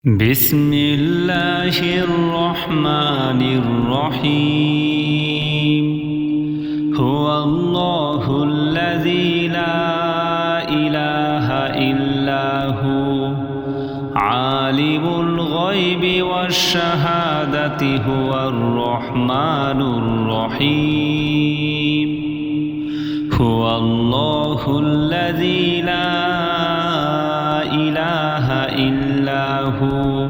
بسم الله الرحمن الرحيم هو الله الذي لا إله إلا هو عالم الغيب والشهادة هو الرحمن الرحيم هو الله الذي لا إله إلا هو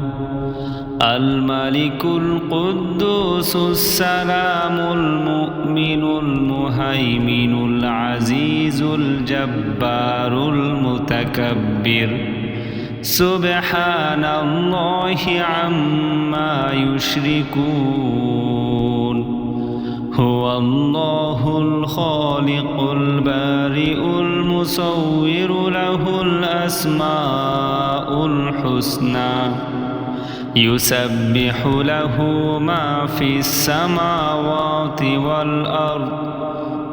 الملك القدوس السلام المؤمن المهيمن العزيز الجبار المتكبر سبحان الله عما يشركون هو الله الخالق البارئ المصور له الأسماء الحسنى يسبح له ما في السماوات والأرض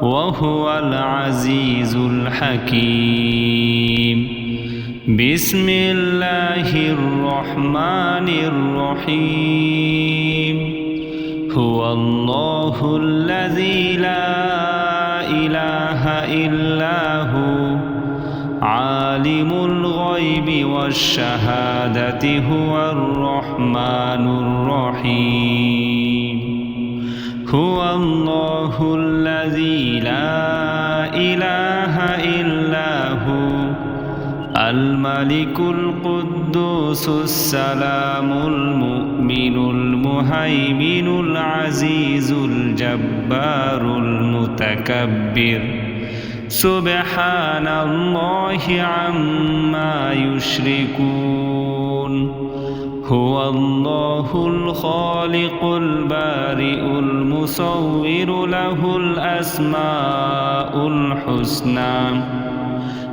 وهو العزيز الحكيم بسم الله الرحمن الرحيم هو الله الذي لا إله إلا هو عالم الغيب والشهادة هو الرحمن الرحيم هو الله الذي لا إله إلا هو الملك القدوس السلام المؤمن المهيمن العزيز الجبار المتكبر سبحان الله عما يشركون هو الله الخالق البارئ المصور له الأسماء الحسنى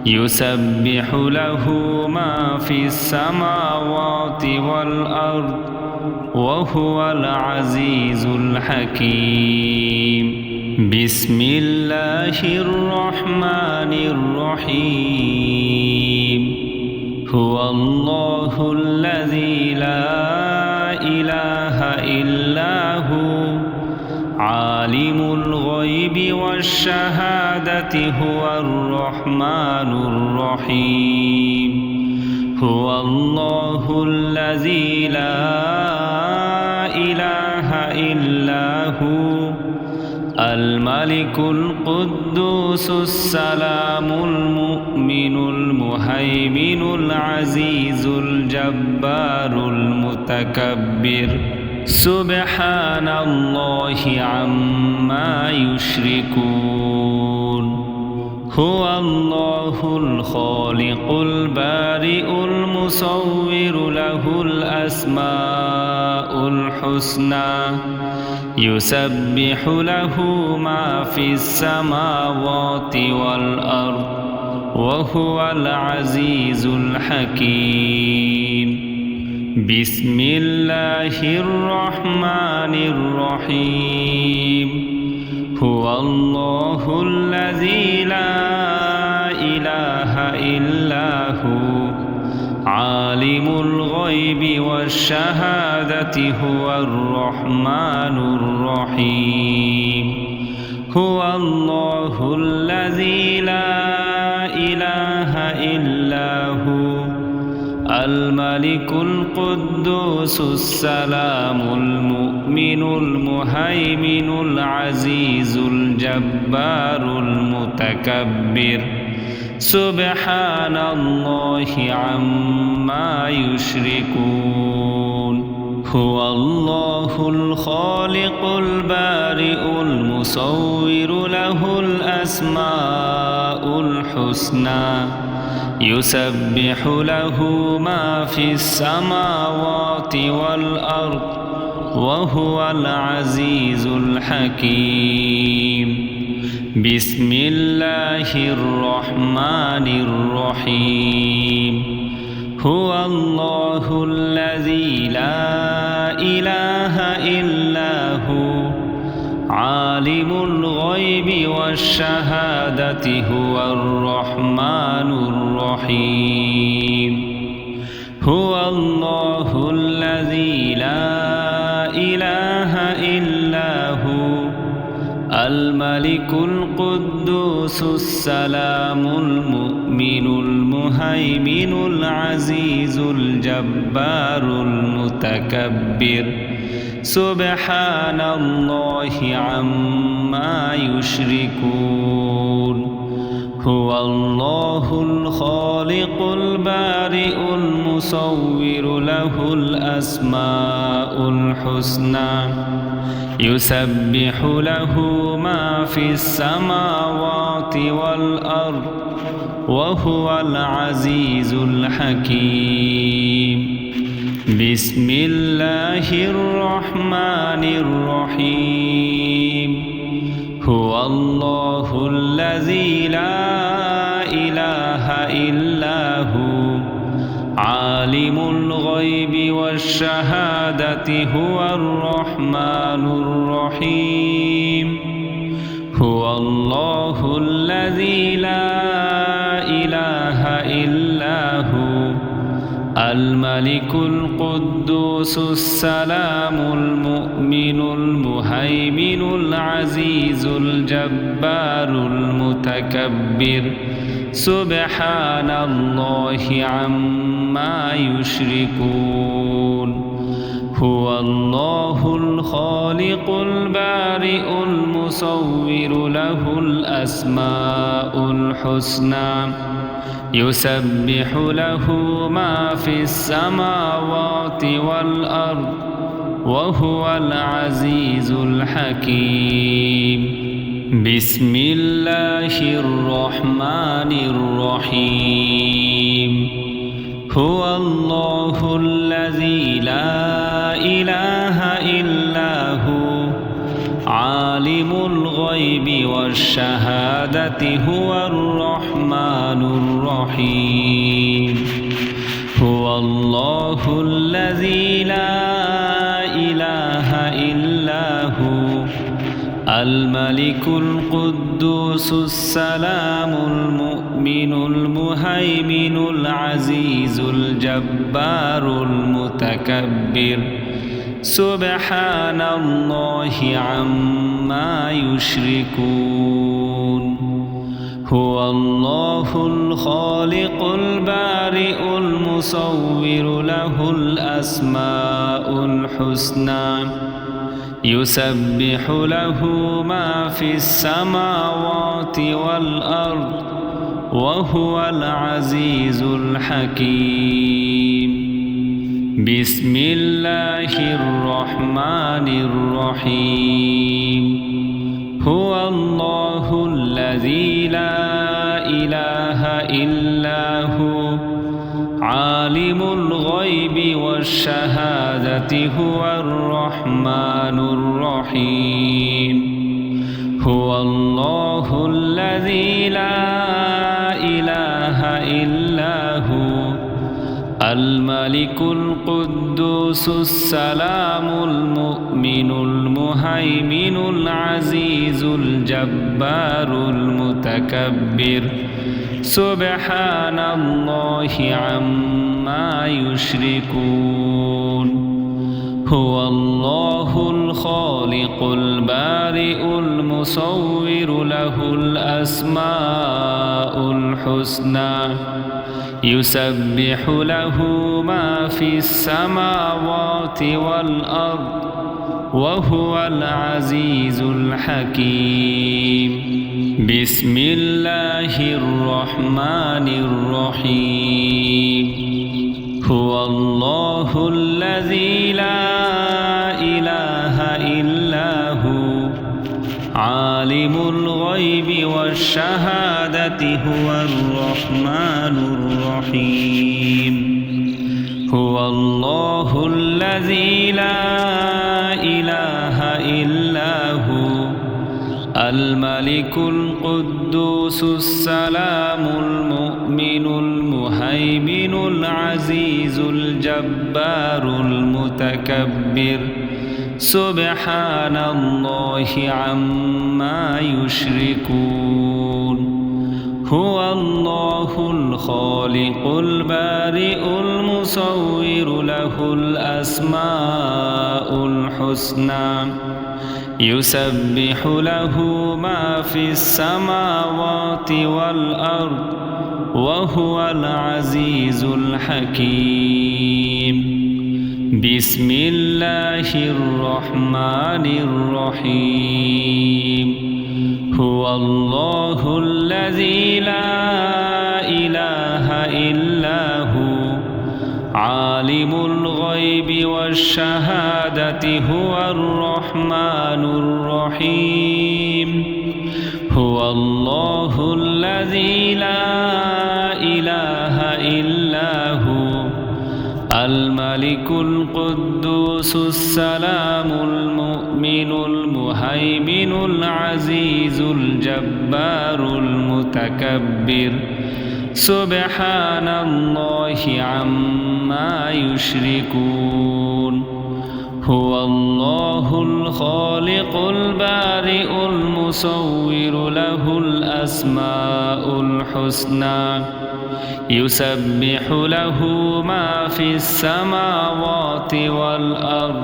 يسبح له ما في السماوات والأرض وهو العزيز الحكيم بسم الله الرحمن الرحيم هو الله الذي لا إله إلا هو عالم الغيب والشهادة هو الرحمن الرحيم هو الله الذي لا إله إلا هو الملك القدوس السلام المؤمن المهيمن العزيز الجبار المتكبر سبحان الله عما يشركون هو الله الخالق البارئ المصور له الأسماء الحسنى يسبح له ما في السماوات والأرض وهو العزيز الحكيم بسم الله الرحمن الرحيم هو الله الذي لا إله إلا هو عالم الغيب والشهادة هو الرحمن الرحيم هو الله الذي لا إله إلا هو الملك القدوس السلام المؤمن المهيمن العزيز الجبار المتكبر سبحان الله عما يشركون هو الله الخالق البارئ المصور له الأسماء الحسنى يسبح له ما في السماوات والأرض وهو العزيز الحكيم بسم الله الرحمن الرحيم هو الله الذي لا إله إلا هو عالم الغيب والشهادة هو الرحمن الرحيم هو الله الذي لا إله إلا هو الملك القدوس السلام المؤمن المهيمن العزيز الجبار المتكبر سبحان الله عما يشركون هو الله الخالق البارئ المصور له الأسماء الحسنى يسبح له ما في السماوات والأرض وهو العزيز الحكيم بسم الله الرحمن الرحيم هو الله الذي لا إله إلا هو عالم الغيب والشهادة هو الرحمن الرحيم هو الله الذي لا إله إلا هو الملك القدوس السلام المؤمن المهيمن العزيز الجبار المتكبر سبحان الله عما يشركون هو الله الخالق البارئ المصور له الأسماء الحسنى يسبح له ما في السماوات والأرض وهو العزيز الحكيم بسم الله الرحمن الرحيم هو الله الذي لا إله إلا هو عالم الغيب والشهادة هو الرحمن الرحيم هو الله الذي لا إله إلا هو الملك القدوس السلام المؤمن المهيمن العزيز الجبار المتكبر سبحان الله عما يشركون هو الله الخالق البارئ المصور له الأسماء الحسنى يسبح له ما في السماوات والأرض وهو العزيز الحكيم بسم الله الرحمن الرحيم هو الله الذي لا إله إلا هو عالم الغيب والشهادة هو الرحمن الرحيم هو الله الذي لا إله إلا هو الملك القدوس السلام المؤمن المهيمن العزيز الجبار المتكبر سبحان الله عما يشركون هو الله الخالق البارئ المصور له الأسماء الحسنى يسبح له ما في السماوات والأرض وهو العزيز الحكيم بسم الله الرحمن الرحيم هو الله الذي لا إله إلا هو عالم الغيب والشهادة هو الرحمن الرحيم هو الله الذي لا إله إلا هو الملك القدوس السلام المؤمن المهيمن العزيز الجبار المتكبر سبحان الله عما يشركون هو الله الخالق البارئ المصور له الأسماء الحسنى يسبح له ما في السماوات والأرض وهو العزيز الحكيم بسم الله الرحمن الرحيم هو الله الذي لا إله إلا هو عالم الغيب والشهادة هو الرحمن الرحيم هو الله الذي لا إله إلا هو الملك القدوس السلام المؤمن المهيمن العزيز الجبار المتكبر سبحان الله عما يشركون هو الله الخالق البارئ المصور له الأسماء الحسنى يسبح له ما في السماوات والأرض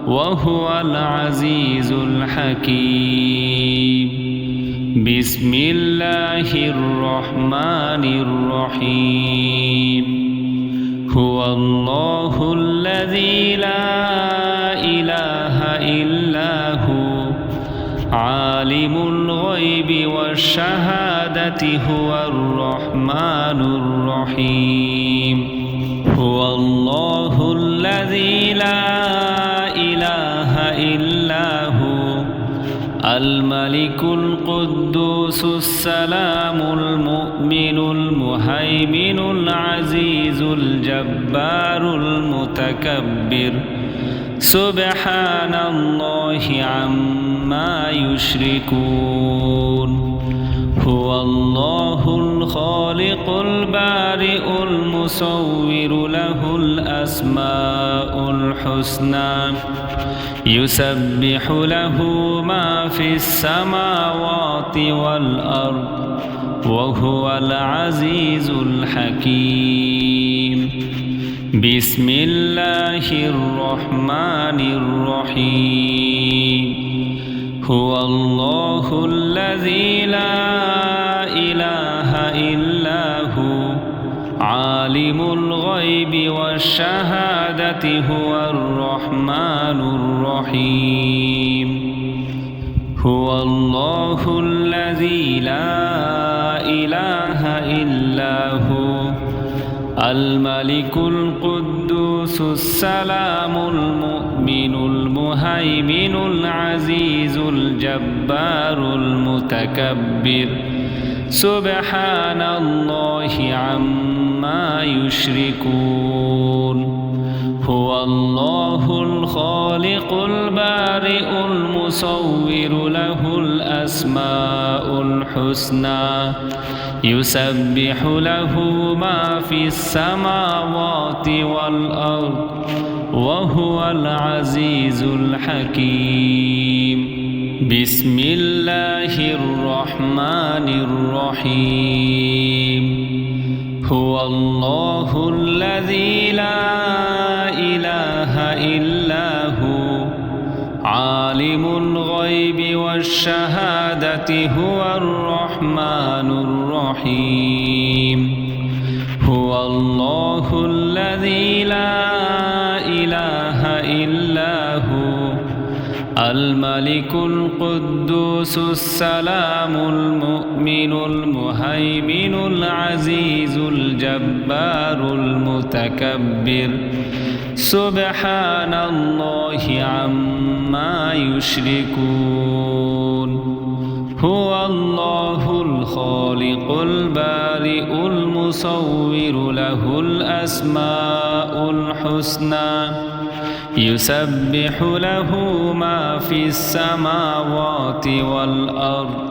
وهو العزيز الحكيم بسم الله الرحمن الرحيم هو الله الذي لا إله إلا هو عالم الغيب والشهادة هو الرحمن الرحيم هو الله الذي لا إله إلا هو الملك القدوس السلام المؤمن المهيمن العزيز الجبار المتكبر سبحان الله عما يشركون هو الله الخالق البارئ المصور له الأسماء الحسنى يسبح له ما في السماوات والأرض وهو العزيز الحكيم بسم الله الرحمن الرحيم هو الله الذي لا إله إلا هو عالم الغيب والشهادة هو الرحمن الرحيم هو الله الذي لا إله إلا هو الملك القدوس السلام المؤمن المهيمن العزيز الجبار المتكبر سبحان الله عما يشركون هو الله الخالق البارئ المصور له الأسماء الحسنى يسبح له ما في السماوات والأرض وهو العزيز الحكيم بسم الله الرحمن الرحيم هو الله الذي لا إله إلا هو عالم الغيب والشهادة هو الرحمن الرحيم هو الله الذي لا إله إلا هو الملك القدوس السلام المؤمن المهيمن العزيز الجبار المتكبر سبحان الله عما يشركون هو الله الخالق البارئ المصور له الأسماء الحسنى يسبح له ما في السماوات والأرض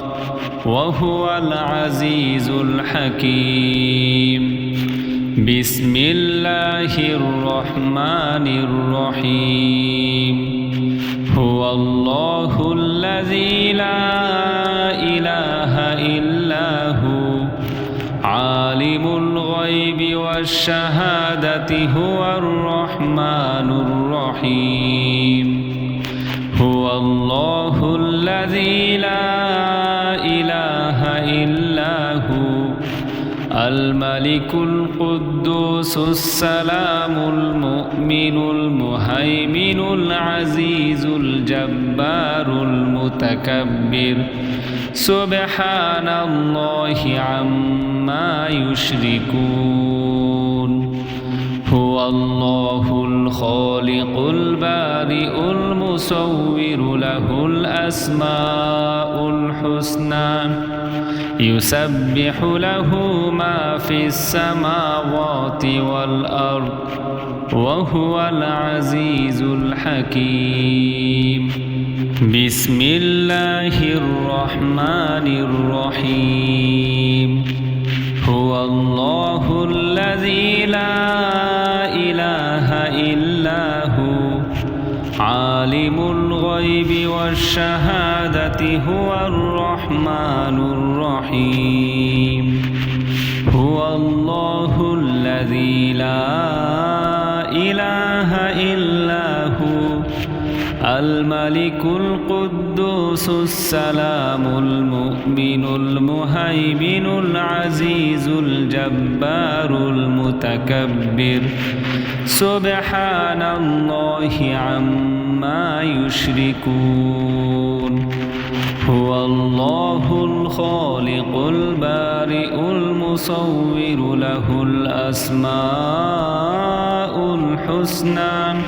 وهو العزيز الحكيم بسم الله الرحمن الرحيم هو الله الذي لا إله إلا هو والشهادة هو الرحمن الرحيم هو الله الذي لا إله إلا هو الملك القدوس السلام المؤمن المهيمن العزيز الجبار المتكبر سبحان الله عما يشركون هو الله الخالق البارئ المصور له الأسماء الحسنى يسبح له ما في السماوات والأرض وهو العزيز الحكيم بسم الله الرحمن الرحيم هو الله الذي لا إله إلا هو عالم الغيب والشهادة هو الرحمن الرحيم هو الله الذي لا إله إلا هو الملك القدوس السلام المؤمن المهيمن العزيز الجبار المتكبر سبحان الله عما يشركون هو الله الخالق البارئ المصور له الأسماء الحسنى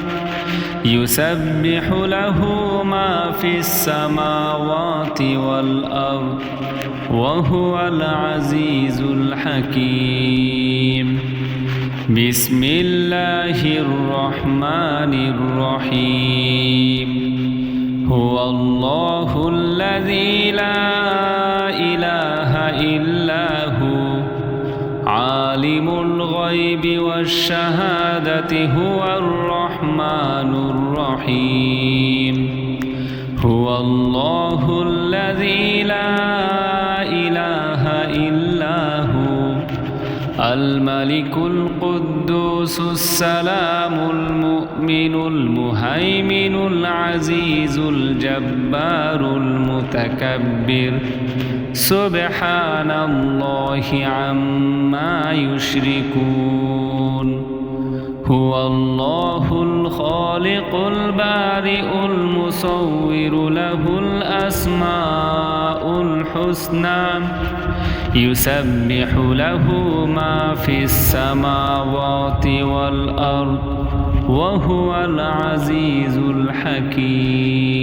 يسبح له ما في السماوات والأرض وهو العزيز الحكيم بسم الله الرحمن الرحيم هو الله الذي لا إله إلا هو عالم الغيب والشهادة هو الرحمن الرحيم هو الله الذي لا إله إلا هو الملك القدوس السلام المؤمن المهيمن العزيز الجبار المتكبر سبحان الله عما يشركون هو الله الخالق البارئ المصور له الأسماء الحسنى يسبح له ما في السماوات والأرض وهو العزيز الحكيم